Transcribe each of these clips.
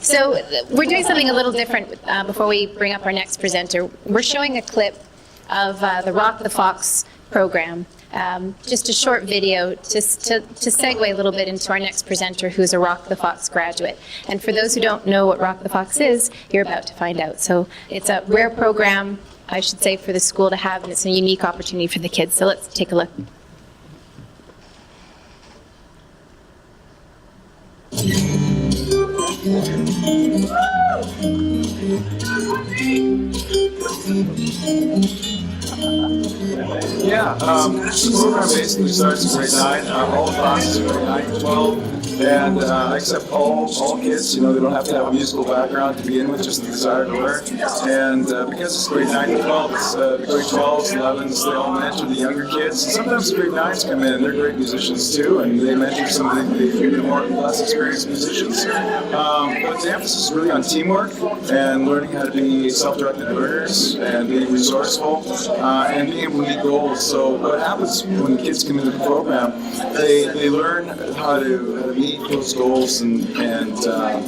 So we're doing something a little different before we bring up our next presenter. We're showing a clip of the Rock the Fox program. Just a short video to segue a little bit into our next presenter, who's a Rock the Fox graduate. And for those who don't know what Rock the Fox is, you're about to find out. So it's a rare program, I should say, for the school to have, and it's a unique opportunity for the kids. So let's take a look. Yeah, the program basically starts in grade 9. All the classes are grade 9 to 12, and except all kids, they don't have to have a musical background to begin with, just the desire to learn. And because it's grade 9 to 12, it's the grade 12s, 11s, they all mentor the younger kids. And sometimes the grade 9s come in, and they're great musicians too, and they mentor some of the more less experienced musicians. But the emphasis is really on teamwork and learning how to be self-directed learners and being resourceful and being able to meet goals. So what happens when the kids come into the program, they learn how to meet those goals and how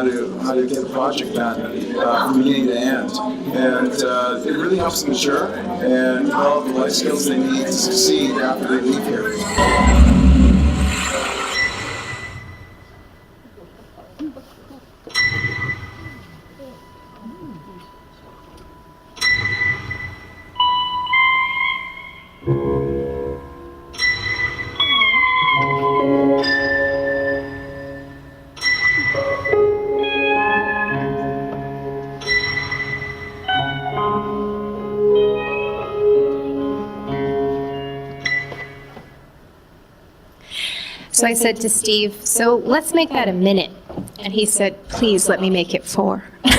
to get a project done from beginning to end. And it really helps them mature and develop the life skills they need to succeed after they leave here. So I said to Steve, so let's make that a minute. And he said, please let me make it 4. He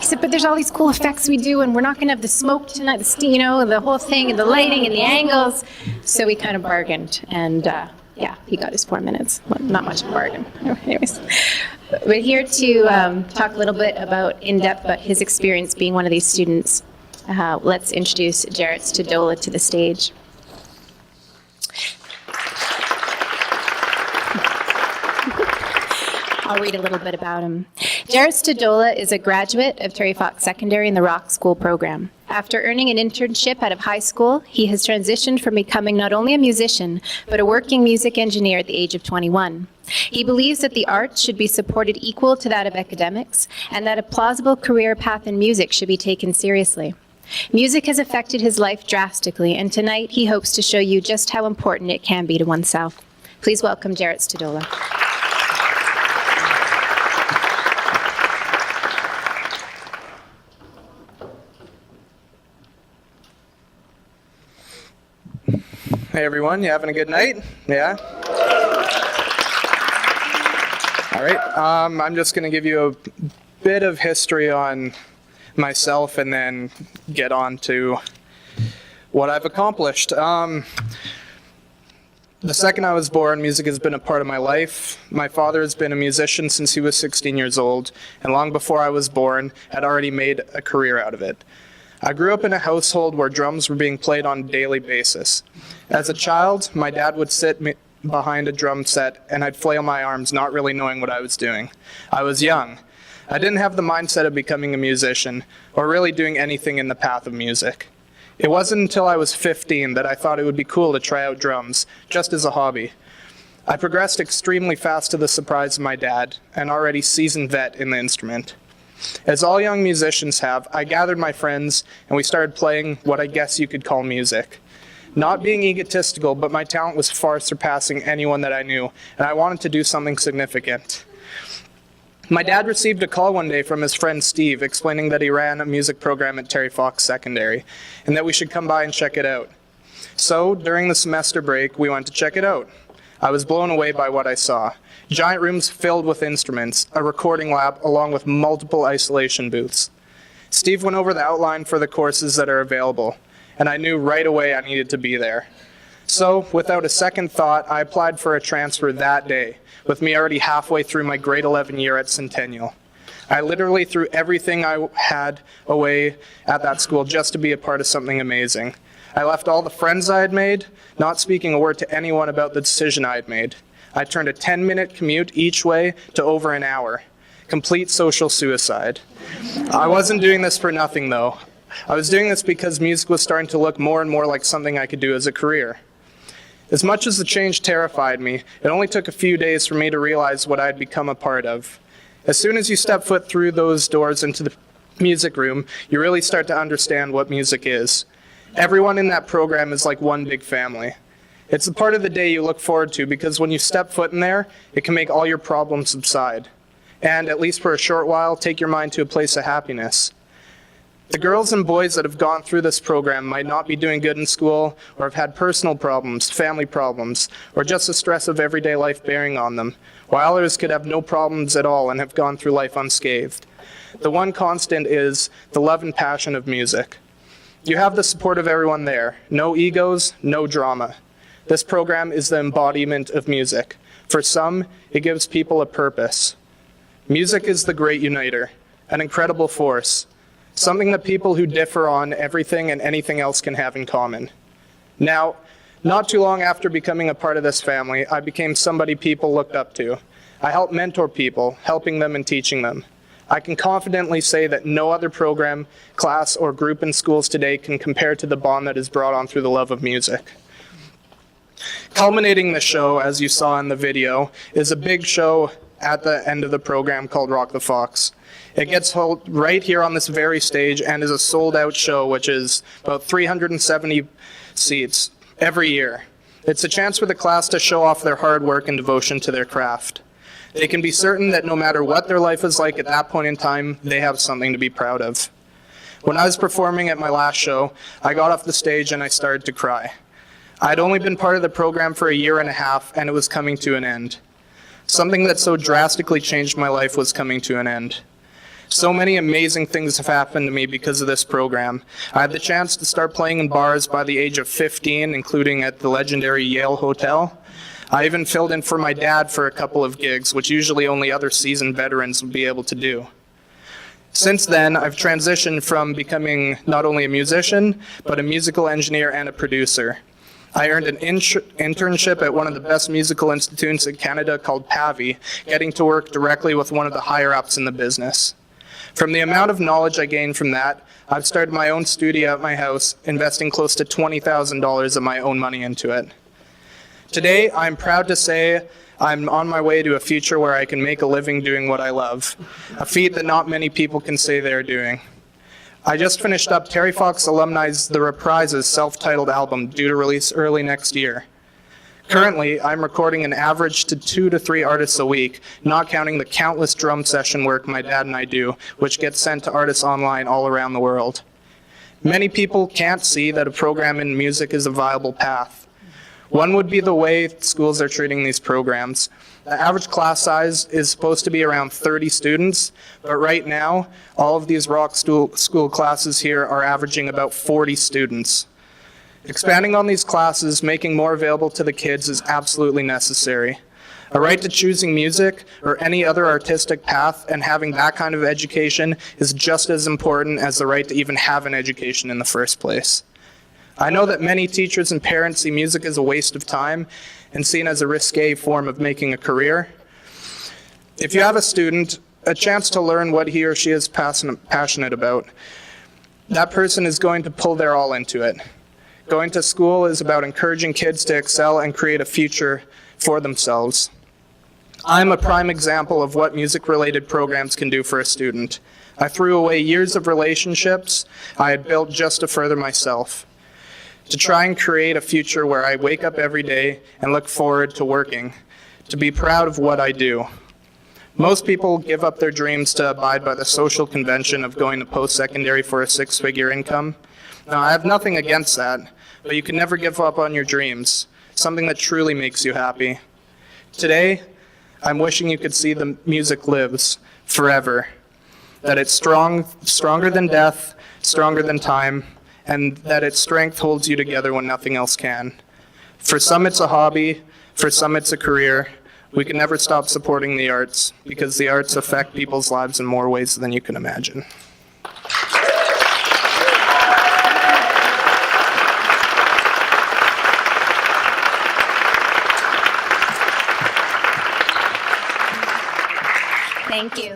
said, but there's all these cool effects we do, and we're not going to have the smoke tonight, the steam, the whole thing, and the lighting, and the angles. So we kind of bargained, and yeah, he got his 4 minutes. Well, not much of a bargain. Anyways, we're here to talk a little bit about his experience being one of these students. Let's introduce Jarrett Stadola to the stage. I'll read a little bit about him. Jarrett Stadola is a graduate of Terry Fox Secondary in the Rock School program. After earning an internship out of high school, he has transitioned from becoming not only a musician, but a working music engineer at the age of 21. He believes that the arts should be supported equal to that of academics, and that a plausible career path in music should be taken seriously. Music has affected his life drastically, and tonight he hopes to show you just how important it can be to oneself. Please welcome Jarrett Stadola. Hey everyone, you having a good night? Yeah? All right, I'm just going to give you a bit of history on myself and then get on to what I've accomplished. The second I was born, music has been a part of my life. My father has been a musician since he was 16 years old, and long before I was born, had already made a career out of it. I grew up in a household where drums were being played on a daily basis. As a child, my dad would sit behind a drum set and I'd flail my arms, not really knowing what I was doing. I was young. I didn't have the mindset of becoming a musician or really doing anything in the path of music. It wasn't until I was 15 that I thought it would be cool to try out drums, just as a hobby. I progressed extremely fast to the surprise of my dad, an already seasoned vet in the instrument. As all young musicians have, I gathered my friends and we started playing what I guess you could call music. Not being egotistical, but my talent was far surpassing anyone that I knew, and I wanted to do something significant. My dad received a call one day from his friend Steve explaining that he ran a music program at Terry Fox Secondary and that we should come by and check it out. So, during the semester break, we went to check it out. I was blown away by what I saw. Giant rooms filled with instruments, a recording lab, along with multiple isolation booths. Steve went over the outline for the courses that are available, and I knew right away I needed to be there. So, without a second thought, I applied for a transfer that day, with me already halfway through my grade 11 year at Centennial. I literally threw everything I had away at that school just to be a part of something amazing. I left all the friends I had made, not speaking a word to anyone about the decision I had made. I turned a 10-minute commute each way to over an hour. Complete social suicide. I wasn't doing this for nothing, though. I was doing this because music was starting to look more and more like something I could do as a career. As much as the change terrified me, it only took a few days for me to realize what I'd become a part of. As soon as you step foot through those doors into the music room, you really start to understand what music is. Everyone in that program is like one big family. It's the part of the day you look forward to because when you step foot in there, it can make all your problems subside. And, at least for a short while, take your mind to a place of happiness. The girls and boys that have gone through this program might not be doing good in school, or have had personal problems, family problems, or just the stress of everyday life bearing on them, while others could have no problems at all and have gone through life unscathed. The one constant is the love and passion of music. You have the support of everyone there. No egos, no drama. This program is the embodiment of music. For some, it gives people a purpose. Music is the great uniter, an incredible force, something that people who differ on everything and anything else can have in common. Now, not too long after becoming a part of this family, I became somebody people looked up to. I helped mentor people, helping them and teaching them. I can confidently say that no other program, class, or group in schools today can compare to the bond that is brought on through the love of music. Culminating the show, as you saw in the video, is a big show at the end of the program called Rock the Fox. It gets held right here on this very stage and is a sold-out show, which is about 370 seats every year. It's a chance for the class to show off their hard work and devotion to their craft. They can be certain that no matter what their life is like at that point in time, they have something to be proud of. When I was performing at my last show, I got off the stage and I started to cry. I'd only been part of the program for a year and a half, and it was coming to an end. Something that so drastically changed my life was coming to an end. So many amazing things have happened to me because of this program. I had the chance to start playing in bars by the age of 15, including at the legendary Yale Hotel. I even filled in for my dad for a couple of gigs, which usually only other seasoned veterans would be able to do. Since then, I've transitioned from becoming not only a musician, but a musical engineer and a producer. I earned an internship at one of the best musical institutes in Canada called PAVI, getting to work directly with one of the higher-ups in the business. From the amount of knowledge I gained from that, I've started my own studio at my house, investing close to $20,000 of my own money into it. Today, I'm proud to say I'm on my way to a future where I can make a living doing what I love, a feat that not many people can say they're doing. I just finished up Terry Fox Alumni's The Reprise's self-titled album, due to release early next year. Currently, I'm recording an average to 2 to 3 artists a week, not counting the countless drum session work my dad and I do, which gets sent to artists online all around the world. Many people can't see that a program in music is a viable path. One would be the way schools are treating these programs. The average class size is supposed to be around 30 students, but right now, all of these rock school classes here are averaging about 40 students. Expanding on these classes, making more available to the kids is absolutely necessary. A right to choosing music or any other artistic path and having that kind of education is just as important as the right to even have an education in the first place. I know that many teachers and parents see music as a waste of time and seen as a risque form of making a career. If you have a student, a chance to learn what he or she is passionate about, that person is going to pull their all into it. Going to school is about encouraging kids to excel and create a future for themselves. I'm a prime example of what music-related programs can do for a student. I threw away years of relationships I had built just to further myself, to try and create a future where I wake up every day and look forward to working, to be proud of what I do. Most people give up their dreams to abide by the social convention of going to post-secondary for a 6-figure income. Now, I have nothing against that, but you can never give up on your dreams, something that truly makes you happy. Today, I'm wishing you could see the music lives forever, that it's stronger than death, stronger than time, and that its strength holds you together when nothing else can. For some it's a hobby, for some it's a career. We can never stop supporting the arts, because the arts affect people's lives in more ways than you can imagine. Thank you.